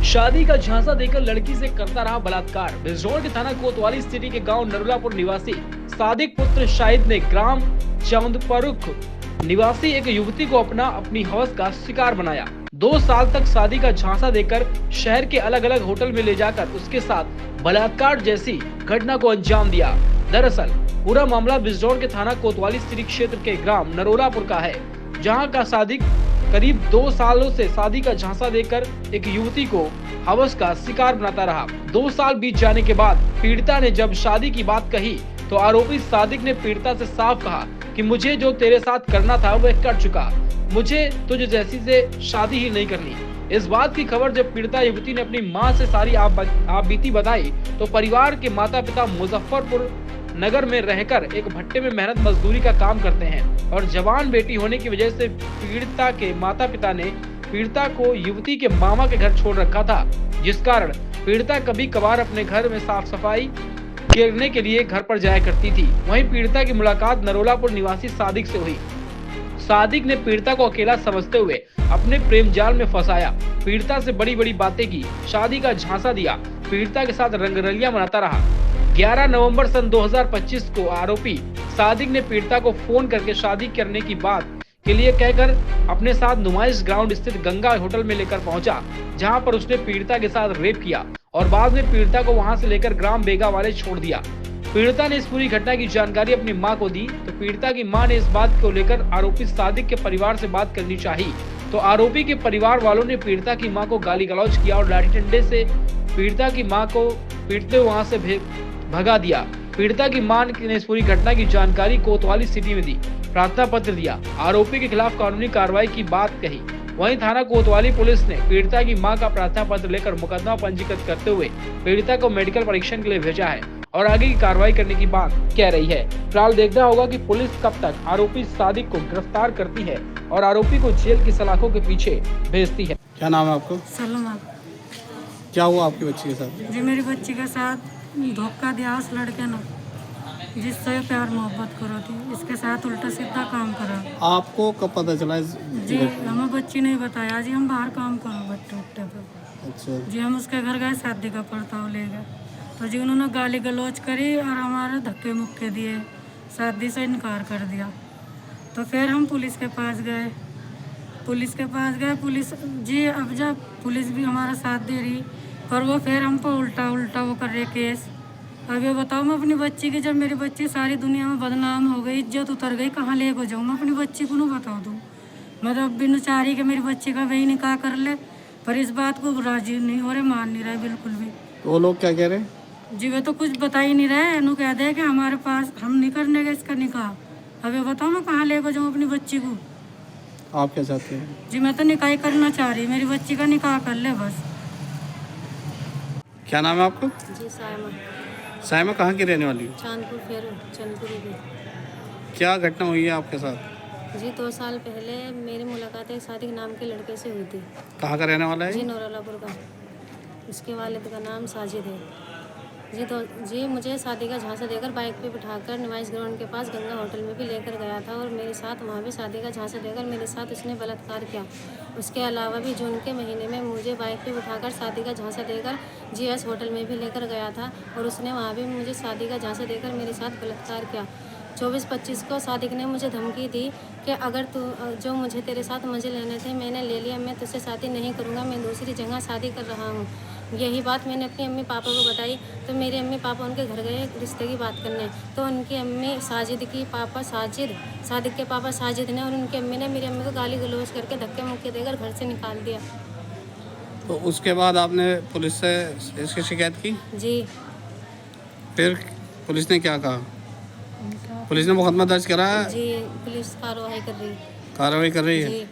शादी का झांसा देकर लड़की से करता रहा बलात्कार। बिजनौर के थाना कोतवाली सिटी के गांव नरुलापुर निवासी सादिक पुत्र शाहिद ने ग्राम चौंदपरुख निवासी एक युवती को अपनी हवस का शिकार बनाया। 2 साल तक शादी का झांसा देकर शहर के अलग अलग होटल में ले जाकर उसके साथ बलात्कार जैसी घटना को अंजाम दिया। दरअसल पूरा मामला बिजनौर के थाना कोतवाली सिटी क्षेत्र के ग्राम नरोलापुर का है, जहां का सादिक करीब 2 सालों से शादी का झांसा देकर एक युवती को हवस का शिकार बनाता रहा। 2 साल बीत जाने के बाद पीड़िता ने जब शादी की बात कही तो आरोपी सादिक ने पीड़िता से साफ कहा कि मुझे जो तेरे साथ करना था वह कर चुका, मुझे तुझ जैसी से शादी ही नहीं करनी। इस बात की खबर जब पीड़िता युवती ने अपनी मां से सारी आप बीती बताई तो परिवार के माता पिता मुजफ्फरपुर नगर में रहकर एक भट्टे में मेहनत मजदूरी का काम करते हैं और जवान बेटी होने की वजह से पीड़िता के माता पिता ने पीड़िता को युवती के मामा के घर छोड़ रखा था, जिस कारण पीड़िता कभी कभार अपने घर में साफ सफाई करने के लिए घर पर जाया करती थी। वहीं पीड़िता की मुलाकात नरोलापुर निवासी सादिक से हुई। सादिक ने पीड़िता को अकेला समझते हुए अपने प्रेम जाल में फंसाया, पीड़िता से बड़ी बड़ी बातें की, शादी का झांसा दिया, पीड़िता के साथ रंगरलियां मनाता रहा। 11 नवंबर सन 2025 को आरोपी सादिक ने पीड़िता को फोन करके शादी करने की बात के लिए कहकर अपने साथ नुमाइश ग्राउंड स्थित गंगा होटल में लेकर पहुंचा, जहां पर उसने पीड़िता के साथ रेप किया और बाद में पीड़िता को वहां से लेकर ग्राम बेगा वाले छोड़ दिया। पीड़िता ने इस पूरी घटना की जानकारी अपनी मां को दी तो पीड़िता की मां ने इस बात को लेकर आरोपी सादिक के परिवार से बात करनी चाहिए तो आरोपी के परिवार वालों ने पीड़िता की मां को गाली गलौज किया और लाठी डंडे से पीड़िता की मां को पीटते वहां से भगा दिया। पीड़िता की मां ने इस पूरी घटना की जानकारी कोतवाली सिटी में दी, प्रार्थना पत्र दिया, आरोपी के खिलाफ कानूनी कार्रवाई की बात कही। वहीं थाना कोतवाली पुलिस ने पीड़िता की मां का प्रार्थना पत्र लेकर मुकदमा पंजीकृत करते हुए पीड़िता को मेडिकल परीक्षण के लिए भेजा है और आगे की कार्रवाई करने की बात कह रही है। फिलहाल देखना होगा कि पुलिस कब तक आरोपी सादिक को गिरफ्तार करती है और आरोपी को जेल की सलाखों के पीछे भेजती है। क्या नाम है आपको? सलमा। क्या हुआ आपकी बच्ची के साथ? जी मेरी बच्ची के साथ धोखा दिया उस लड़के ने जिससे प्यार मोहब्बत करो थी, इसके साथ उल्टा सीधा काम करा। आपको कब पता चला? जी हमें बच्ची नहीं बताया जी, हम बाहर काम करो भट्टे उट्टे पे। अच्छा जी हम उसके घर गए, शादी का प्रस्ताव ले गए तो जी उन्होंने गाली गलौज करी और हमारे धक्के मुक्के दिए, शादी से इनकार कर दिया। तो फिर हम पुलिस के पास गए, पुलिस जी अब जब पुलिस भी हमारा साथ दे रही पर वो फिर हम पर उल्टा वो कर रहे केस। अब ये बताओ मैं अपनी बच्ची की, जब मेरी बच्ची सारी दुनिया में बदनाम हो गई, इज्जत उतर गई, कहाँ ले को जाऊँ मैं अपनी बच्ची को? नहीं बता दूँ मैं तो अब बिन चाह रही कि मेरी बच्ची का वही निकाह कर ले, पर इस बात को राजी नहीं हो रहे, मान नहीं रहे बिल्कुल भी। तो वो लोग क्या कह रहे? जी वे तो कुछ बता ही नहीं रहे, इन्हों कह दे कि हमारे पास हम नहीं करने का इसका निकाह। अब ये बताओ मैं कहाँ ले को जाऊँ अपनी बच्ची को? आप क्या चाहते हैं? जी मैं तो निकाह ही करना चाह रही, मेरी बच्ची का निकाह कर ले बस। क्या नाम है आपको? जी सायमा। सायमा कहाँ की रहने वाली हो? चांदपुर फेर चंदपुर की। क्या घटना हुई है आपके साथ? जी 2 साल पहले मेरी मुलाकात एक सादिक नाम के लड़के से हुई थी। कहाँ का रहने वाला है? जी नौरलापुर का। उसके वालिद का नाम साजिद है। जी मुझे शादी का झांसा देकर बाइक पे बिठाकर नुमाइश ग्राउंड के पास गंगा होटल में भी लेकर गया था और मेरे साथ वहाँ भी शादी का झांसा देकर मेरे साथ उसने बलात्कार किया। उसके अलावा भी जून के महीने में मुझे बाइक पे बिठाकर शादी का झांसा देकर GS होटल में भी लेकर गया था और उसने वहाँ भी मुझे शादी का झांसा देकर मेरे साथ बलात्कार किया। 24-25 को सादिक ने मुझे धमकी दी कि अगर तू जो मुझे तेरे साथ मज़े लेने थे मैंने ले लिया, मैं तुझसे शादी नहीं करूँगा, मैं दूसरी जगह शादी कर रहा हूँ। यही बात मैंने अपनी अम्मी पापा को बताई तो मेरे अम्मी पापा उनके घर गए रिश्ते की बात करने, तो उनकी अम्मी साजिद की पापा सादिक के पापा साजिद ने और उनकी अम्मी ने मेरी अम्मी को गाली गलौज करके धक्के मुक्के देकर घर से निकाल दिया। तो उसके बाद आपने पुलिस से इसकी शिकायत की? जी। फिर पुलिस ने क्या कहा? पुलिस ने मुकदमा दर्ज करा है? जी पुलिस कार्रवाई कर रही है। जी।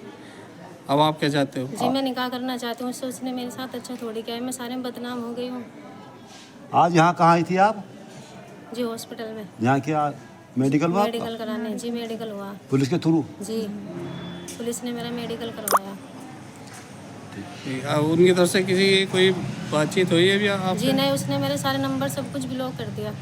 अब आप क्या चाहते हो? जी मैं निकाह करना चाहती हूँ उससे, उसने मेरे साथ अच्छा थोड़ी किया है, मैं सारे में बदनाम हो गई हूँ। आज यहाँ कहाँ आई थी आप? जी हॉस्पिटल में। यहाँ क्या मेडिकल हुआ? मेडिकल कराने। जी मेडिकल हुआ। पुलिस के थ्रू? जी पुलिस ने मेरा मेडिकल करवाया। उनकी तरफ से किसी कोई बातचीत हुई है अभी आप? जी नहीं, उसने मेरे सारे नंबर सब कुछ ब्लॉक कर दिया।